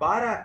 12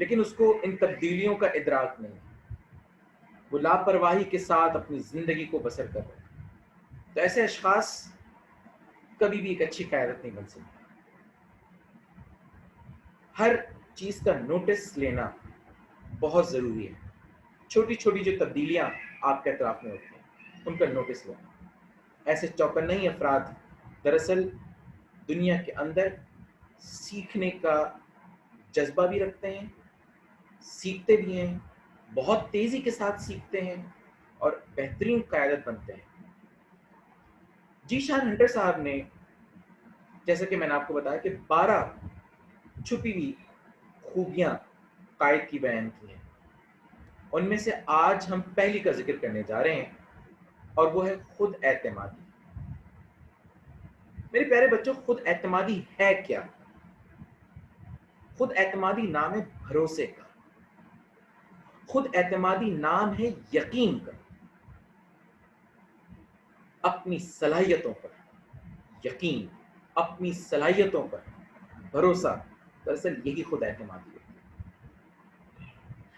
لیکن اس کو ان تبدیلیوں کا ادراک نہیں، وہ لاپرواہی کے ساتھ اپنی زندگی کو بسر کر رہے ہیں، تو ایسے اشخاص کبھی بھی ایک اچھی قیادت نہیں بن سکتے۔ ہر چیز کا نوٹس لینا بہت ضروری ہے، چھوٹی چھوٹی جو تبدیلیاں آپ کے اطراف میں ہوتی ہیں ان کا نوٹس لینا۔ ایسے چوکنئی افراد دراصل دنیا کے اندر سیکھنے کا جذبہ بھی رکھتے ہیں، سیکھتے بھی ہیں، بہت تیزی کے ساتھ سیکھتے ہیں اور بہترین قیادت بنتے ہیں۔ جی شان ہنٹر صاحب نے، جیسا کہ میں نے آپ کو بتایا کہ 12 چھپی ہوئی خوبیاں قائد کی بیان کی ہیں، ان میں سے آج ہم پہلی کا ذکر کرنے جا رہے ہیں اور وہ ہے خود اعتمادی۔ میرے پیارے بچوں، خود اعتمادی ہے کیا؟ خود اعتمادی نام ہے بھروسے کا، خود اعتمادی نام ہے یقین کا، اپنی صلاحیتوں پر یقین، اپنی صلاحیتوں پر بھروسہ، دراصل یہی خود اعتمادی ہے۔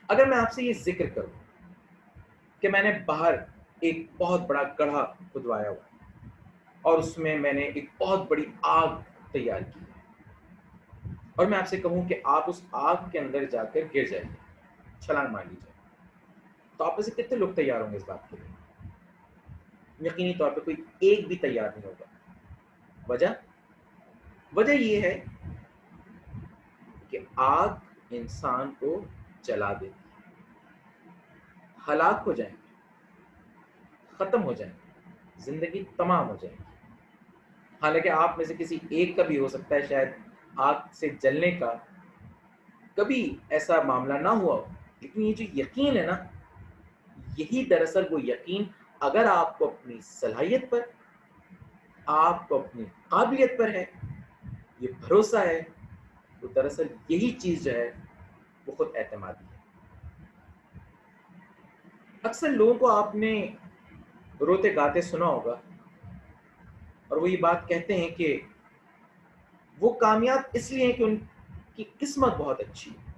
اگر میں آپ سے یہ ذکر کروں کہ میں نے باہر ایک بہت بڑا گڑھا کھدوایا ہوا اور اس میں میں نے ایک بہت بڑی آگ تیار کی ہے، اور میں آپ سے کہوں کہ آپ اس آگ کے اندر جا کر گر جائیں، چھلانگ مار لیجیے، تو آپ میں سے کتنے لوگ تیار ہوں گے اس بات کے لیے؟ یقینی طور پہ کوئی ایک بھی تیار نہیں ہوگا۔ وجہ یہ ہے کہ آگ انسان کو جلا دیتی ہے، ہلاک ہو جائیں گے، ختم ہو جائیں گے، زندگی تمام ہو جائے گی۔ حالانکہ آپ میں سے کسی ایک کا بھی ہو سکتا ہے شاید آگ سے جلنے کا کبھی ایسا معاملہ نہ ہوا ہو، لیکن یہ جو یقین ہے نا، یہی دراصل وہ یقین، اگر آپ کو اپنی صلاحیت پر، آپ کو اپنی قابلیت پر ہے، یہ بھروسہ ہے، تو دراصل یہی چیز جو ہے وہ خود اعتمادی ہے۔ اکثر لوگوں کو آپ نے روتے گاتے سنا ہوگا، اور وہ یہ بات کہتے ہیں کہ وہ کامیاب اس لیے ہیں کہ ان کی قسمت بہت اچھی ہے،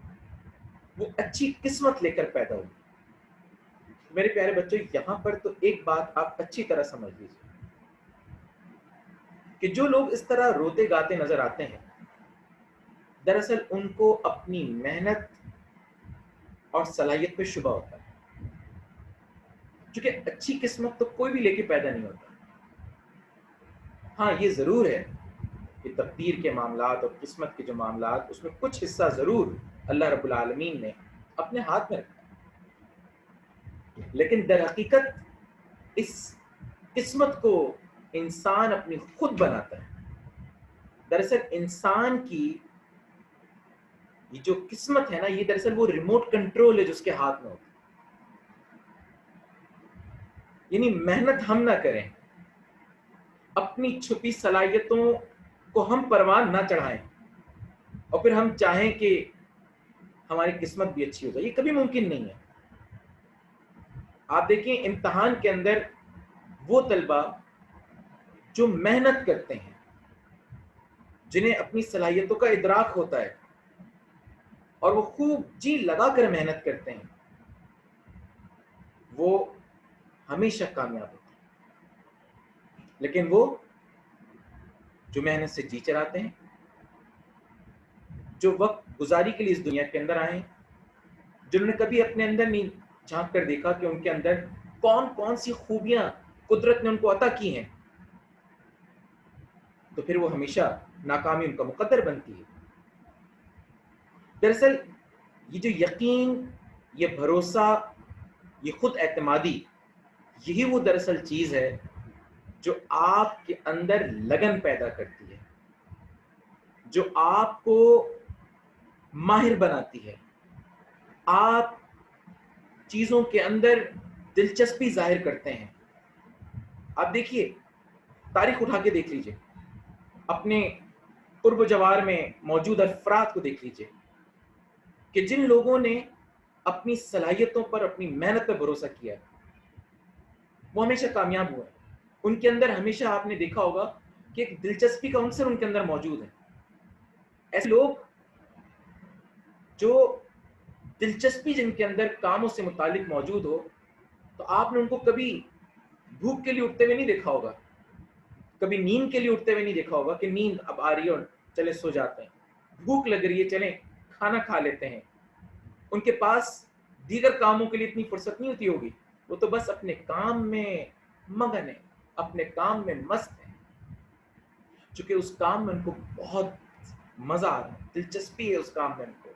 وہ اچھی قسمت لے کر پیدا ہوئی۔ میرے پیارے بچوں، یہاں پر تو ایک بات آپ اچھی طرح سمجھ لیجیے کہ جو لوگ اس طرح روتے گاتے نظر آتے ہیں، دراصل ان کو اپنی محنت اور صلاحیت پہ شبہ ہوتا ہے، کیونکہ اچھی قسمت تو کوئی بھی لے کے پیدا نہیں ہوتا۔ ہاں یہ ضرور ہے کہ تقدیر کے معاملات اور قسمت کے جو معاملات، اس میں کچھ حصہ ضرور اللہ رب العالمین نے اپنے ہاتھ میں رکھا، لیکن در حقیقت اس قسمت کو انسان اپنی خود بناتا ہے۔ دراصل انسان کی یہ جو قسمت ہے نا، یہ دراصل وہ ریموٹ کنٹرول ہے جو اس کے ہاتھ میں ہوتا ہے۔ یعنی محنت ہم نہ کریں، اپنی چھپی صلاحیتوں کو ہم پروان نہ چڑھائیں اور پھر ہم چاہیں کہ ہماری قسمت بھی اچھی ہو جائے، یہ کبھی ممکن نہیں ہے۔ آپ دیکھیں امتحان کے اندر وہ طلبہ جو محنت کرتے ہیں، جنہیں اپنی صلاحیتوں کا ادراک ہوتا ہے اور وہ خوب جی لگا کر محنت کرتے ہیں، وہ ہمیشہ کامیاب ہوتے ہیں۔ لیکن وہ جو محنت سے جی چراتے ہیں، جو وقت گزاری کے لیے اس دنیا کے اندر آئے ہیں، جنہوں نے کبھی اپنے اندر نہیں جھانک کر دیکھا کہ ان کے اندر کون کون سی خوبیاں قدرت نے ان کو عطا کی ہیں، تو پھر وہ ہمیشہ ناکامی ان کا مقدر بنتی ہے۔ دراصل یہ جو یقین، یہ بھروسہ، یہ خود اعتمادی، یہی وہ دراصل چیز ہے جو آپ کے اندر لگن پیدا کرتی ہے، جو آپ کو ماہر بناتی ہے، آپ چیزوں کے اندر دلچسپی ظاہر کرتے ہیں۔ آپ دیکھیے، تاریخ اٹھا کے دیکھ لیجئے، اپنے قرب و جوار میں موجود افراد کو دیکھ لیجئے کہ جن لوگوں نے اپنی صلاحیتوں پر، اپنی محنت پر بھروسہ کیا، وہ ہمیشہ کامیاب ہوئے۔ ان کے اندر ہمیشہ آپ نے دیکھا ہوگا کہ ایک دلچسپی کا عنصر ان کے اندر موجود ہے۔ ایسے لوگ جو دلچسپی جن کے اندر کاموں سے متعلق موجود ہو، تو آپ نے ان کو کبھی بھوک کے لیے اٹھتے ہوئے نہیں دیکھا ہوگا، کبھی نیند کے لیے اٹھتے ہوئے نہیں دیکھا ہوگا کہ نیند اب آ رہی ہے اور چلے سو جاتے ہیں، بھوک لگ رہی ہے چلیں کھانا کھا لیتے ہیں۔ ان کے پاس دیگر کاموں کے لیے اتنی فرصت نہیں ہوتی ہوگی، وہ تو بس اپنے کام میں مگن ہے، اپنے کام میں مست ہے، چونکہ اس کام میں ان کو بہت مزہ آ رہا ہے، دلچسپی ہے اس کام میں ان کو۔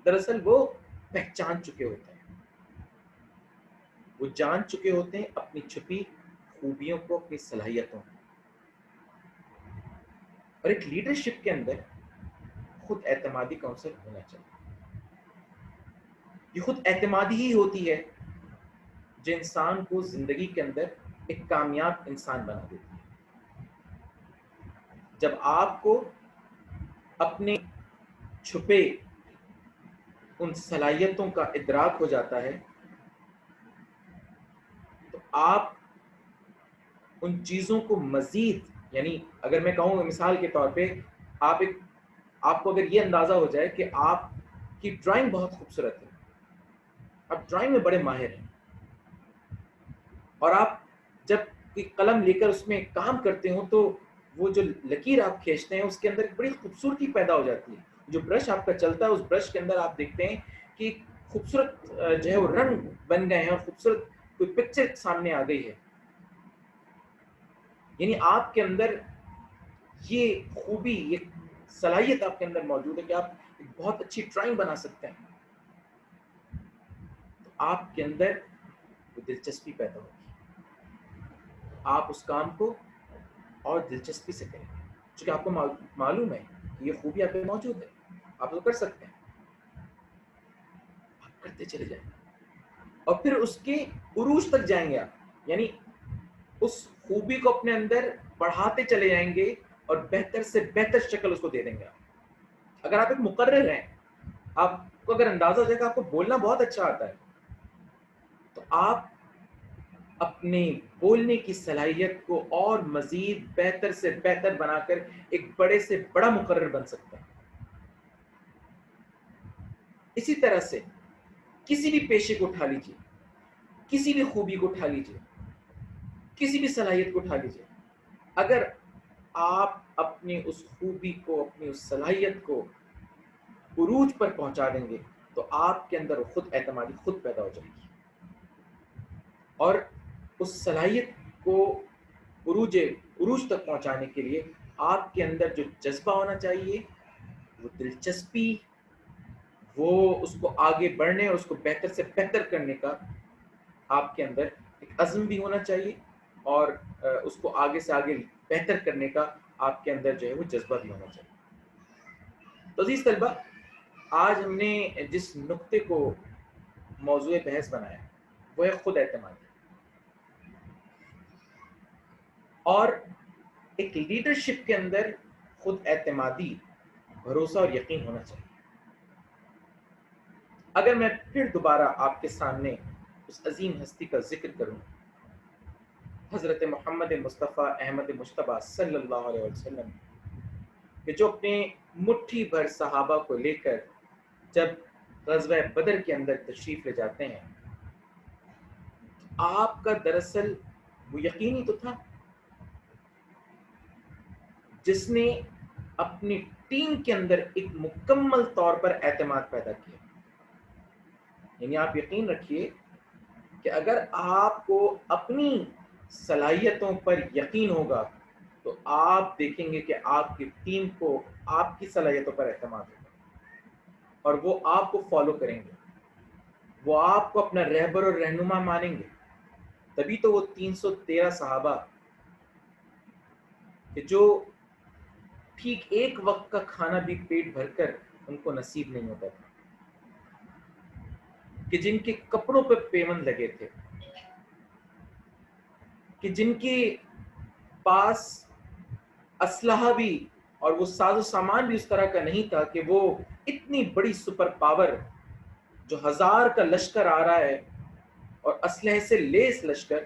دراصل وہ پہچان چکے ہوتے ہیں، وہ جان چکے ہوتے ہیں اپنی چھپی خوبیوں کو، اپنی صلاحیتوں کو۔ اور ایک لیڈرشپ کے اندر خود اعتمادی کا عنصر ہونا چاہیے۔ یہ خود اعتمادی ہی ہوتی ہے جو انسان کو زندگی کے اندر ایک کامیاب انسان بنا دیتی ہے۔ جب آپ کو اپنے چھپے ان صلاحیتوں کا ادراک ہو جاتا ہے تو آپ ان چیزوں کو مزید، یعنی اگر میں کہوں مثال کے طور پہ آپ کو اگر یہ اندازہ ہو جائے کہ آپ کی ڈرائنگ بہت خوبصورت ہے، آپ ڈرائنگ میں بڑے ماہر ہیں، اور آپ جب کوئی قلم لے کر اس میں کام کرتے ہوں تو وہ جو لکیر آپ کھینچتے ہیں اس کے اندر ایک بڑی خوبصورتی پیدا ہو جاتی ہے۔ جو برش آپ کا چلتا ہے اس برش کے اندر آپ دیکھتے ہیں کہ خوبصورت جو ہے وہ رنگ بن گئے ہیں اور خوبصورت کوئی پکچر سامنے آ گئی ہے۔ یعنی آپ کے اندر یہ خوبی، یہ صلاحیت آپ کے اندر موجود ہے کہ آپ ایک بہت اچھی ڈرائنگ بنا سکتے ہیں، تو آپ کے اندر وہ دلچسپی پیدا ہوگی، آپ اس کام کو اور دلچسپی سے کریں گے، چونکہ آپ کو معلوم ہے کہ یہ خوبی آپ میں موجود ہے، آپ تو کر سکتے ہیں، آپ کرتے چلے جائیں گے اور پھر اس کے عروج تک جائیں گے آپ، یعنی اس خوبی کو اپنے اندر بڑھاتے چلے جائیں گے اور بہتر سے بہتر شکل اس کو دے دیں گے آپ۔ اگر آپ ایک مقرر ہیں، آپ کو اگر اندازہ ہو جائے گا آپ کو بولنا بہت اچھا آتا ہے، تو آپ اپنے بولنے کی صلاحیت کو اور مزید بہتر سے بہتر بنا کر ایک بڑے سے بڑا مقرر بن سکتے ہیں۔ اسی طرح سے کسی بھی پیشے کو اٹھا لیجیے، کسی بھی خوبی کو اٹھا لیجیے، کسی بھی صلاحیت کو اٹھا لیجیے، اگر آپ اپنی اس خوبی کو، اپنی اس صلاحیت کو عروج پر پہنچا دیں گے تو آپ کے اندر خود اعتمادی خود پیدا ہو جائے گی، اور اس صلاحیت کو عروج تک پہنچانے کے لیے آپ کے اندر جو جذبہ ہونا چاہیے، وہ دلچسپی، وہ اس کو آگے بڑھنے اور اس کو بہتر سے بہتر کرنے کا آپ کے اندر ایک عزم بھی ہونا چاہیے، اور اس کو آگے سے آگے بہتر کرنے کا آپ کے اندر جو ہے وہ جذبہ بھی ہونا چاہیے۔ تو عزیز طلبہ، آج ہم نے جس نقطے کو موضوع بحث بنایا وہ ہے خود اعتمادی، اور ایک لیڈرشپ کے اندر خود اعتمادی، بھروسہ اور یقین ہونا چاہیے۔ اگر میں پھر دوبارہ آپ کے سامنے اس عظیم ہستی کا ذکر کروں، حضرت محمد مصطفیٰ احمد مجتبیٰ صلی اللہ علیہ وسلم، کہ جو اپنے مٹھی بھر صحابہ کو لے کر جب غزوہ بدر کے اندر تشریف لے جاتے ہیں، آپ کا دراصل وہ یقینی تو تھا جس نے اپنی ٹیم کے اندر ایک مکمل طور پر اعتماد پیدا کیا۔ یعنی آپ یقین رکھیے کہ اگر آپ کو اپنی صلاحیتوں پر یقین ہوگا تو آپ دیکھیں گے کہ آپ کی ٹیم کو آپ کی صلاحیتوں پر اعتماد ہوگا اور وہ آپ کو فالو کریں گے، وہ آپ کو اپنا رہبر اور رہنما مانیں گے۔ تبھی تو وہ 313 صحابہ کہ جو ٹھیک ایک وقت کا کھانا بھی پیٹ بھر کر ان کو نصیب نہیں ہوتا تھا، کہ جن کے کپڑوں پہ پیوند لگے تھے، کہ جن کے پاس اسلحہ بھی اور وہ ساز و سامان بھی اس طرح کا نہیں تھا کہ وہ اتنی بڑی سپر پاور جو 1000 کا لشکر آ رہا ہے اور اسلحے سے لیس لشکر،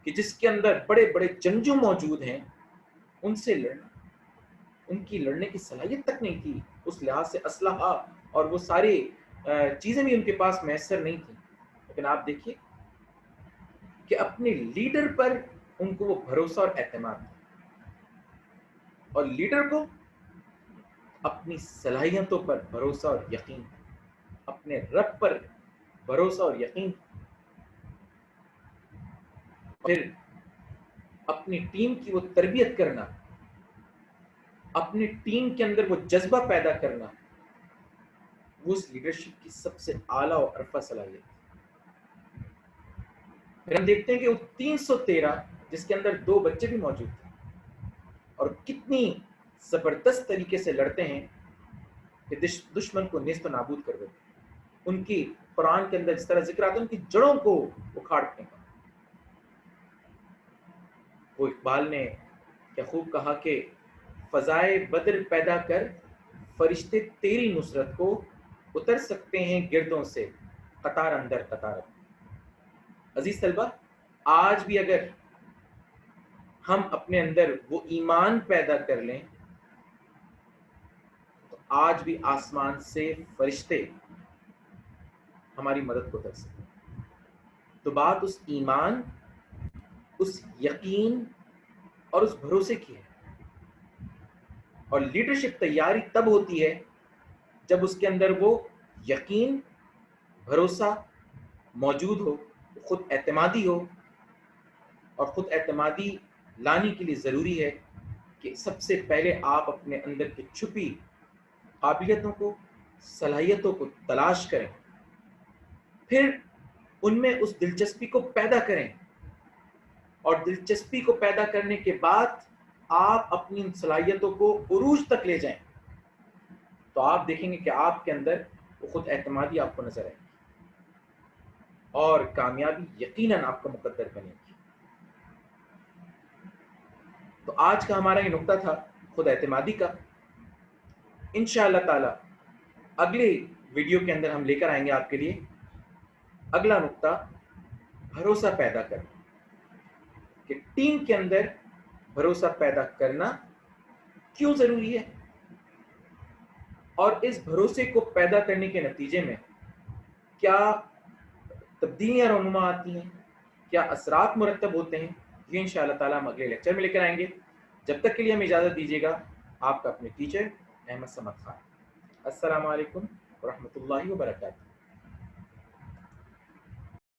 کہ جس کے اندر بڑے بڑے جنگجو موجود ہیں، ان سے لڑنا، ان کی لڑنے کی صلاحیت تک نہیں تھی اس لحاظ سے اسلحہ اور وہ سارے چیزیں بھی ان کے پاس میسر نہیں تھیں، لیکن آپ دیکھیے کہ اپنے لیڈر پر ان کو وہ بھروسہ اور اعتماد تھا، اور لیڈر کو اپنی صلاحیتوں پر بھروسہ اور یقین، اپنے رب پر بھروسہ اور یقین، پھر اپنی ٹیم کی وہ تربیت کرنا، اپنی ٹیم کے اندر وہ جذبہ پیدا کرنا، وہ اس لیڈرشپ کی سب سے اعلیٰ اور عرفہ صلاحیت ہے۔ پھر ہم دیکھتے ہیں کہ وہ 313 جس کے اندر 2 بچے بھی موجود تھے، اور کتنی زبردست طریقے سے لڑتے ہیں کہ دشمن کو نیست و نابود کر دیتے ہیں۔ ان کی قرآن کے اندر اس طرح ذکر آتا ہے ان کی جڑوں کو اکھاڑ پھینکا۔ وہ اقبال نے کیا خوب کہا کہ فضائے بدر پیدا کر فرشتے تیری نصرت کو اتر سکتے ہیں گردوں سے قطار اندر قطار۔ عزیز طلبہ، آج بھی اگر ہم اپنے اندر وہ ایمان پیدا کر لیں تو آج بھی آسمان سے فرشتے ہماری مدد کو کر سکتے ہیں۔ تو بات اس ایمان، اس یقین اور اس بھروسے کی ہے، اور لیڈرشپ تیاری تب ہوتی ہے جب اس کے اندر وہ یقین، بھروسہ موجود ہو، خود اعتمادی ہو، اور خود اعتمادی لانے کے لیے ضروری ہے کہ سب سے پہلے آپ اپنے اندر کی چھپی قابلیتوں کو، صلاحیتوں کو تلاش کریں، پھر ان میں اس دلچسپی کو پیدا کریں، اور دلچسپی کو پیدا کرنے کے بعد آپ اپنی ان صلاحیتوں کو عروج تک لے جائیں، تو آپ دیکھیں گے کہ آپ کے اندر وہ خود اعتمادی آپ کو نظر آئے گی، اور کامیابی یقیناً آپ کا مقدر بنے گی۔ تو آج کا ہمارا یہ نقطہ تھا خود اعتمادی کا۔ انشاءاللہ تعالی اگلے ویڈیو کے اندر ہم لے کر آئیں گے آپ کے لیے اگلا نقطہ، بھروسہ پیدا کرنا، کہ ٹیم کے اندر بھروسہ پیدا کرنا کیوں ضروری ہے، اور اس بھروسے کو پیدا کرنے کے نتیجے میں کیا تبدیلیاں رونما آتی ہیں، کیا اثرات مرتب ہوتے ہیں، یہ انشاءاللہ تعالیٰ ہم اگلے لیکچر میں لے کر آئیں گے۔ جب تک کے لیے ہمیں اجازت دیجیے گا، آپ کا اپنے ٹیچر احمد صمد خان۔ السلام علیکم ورحمۃ اللہ وبرکاتہ۔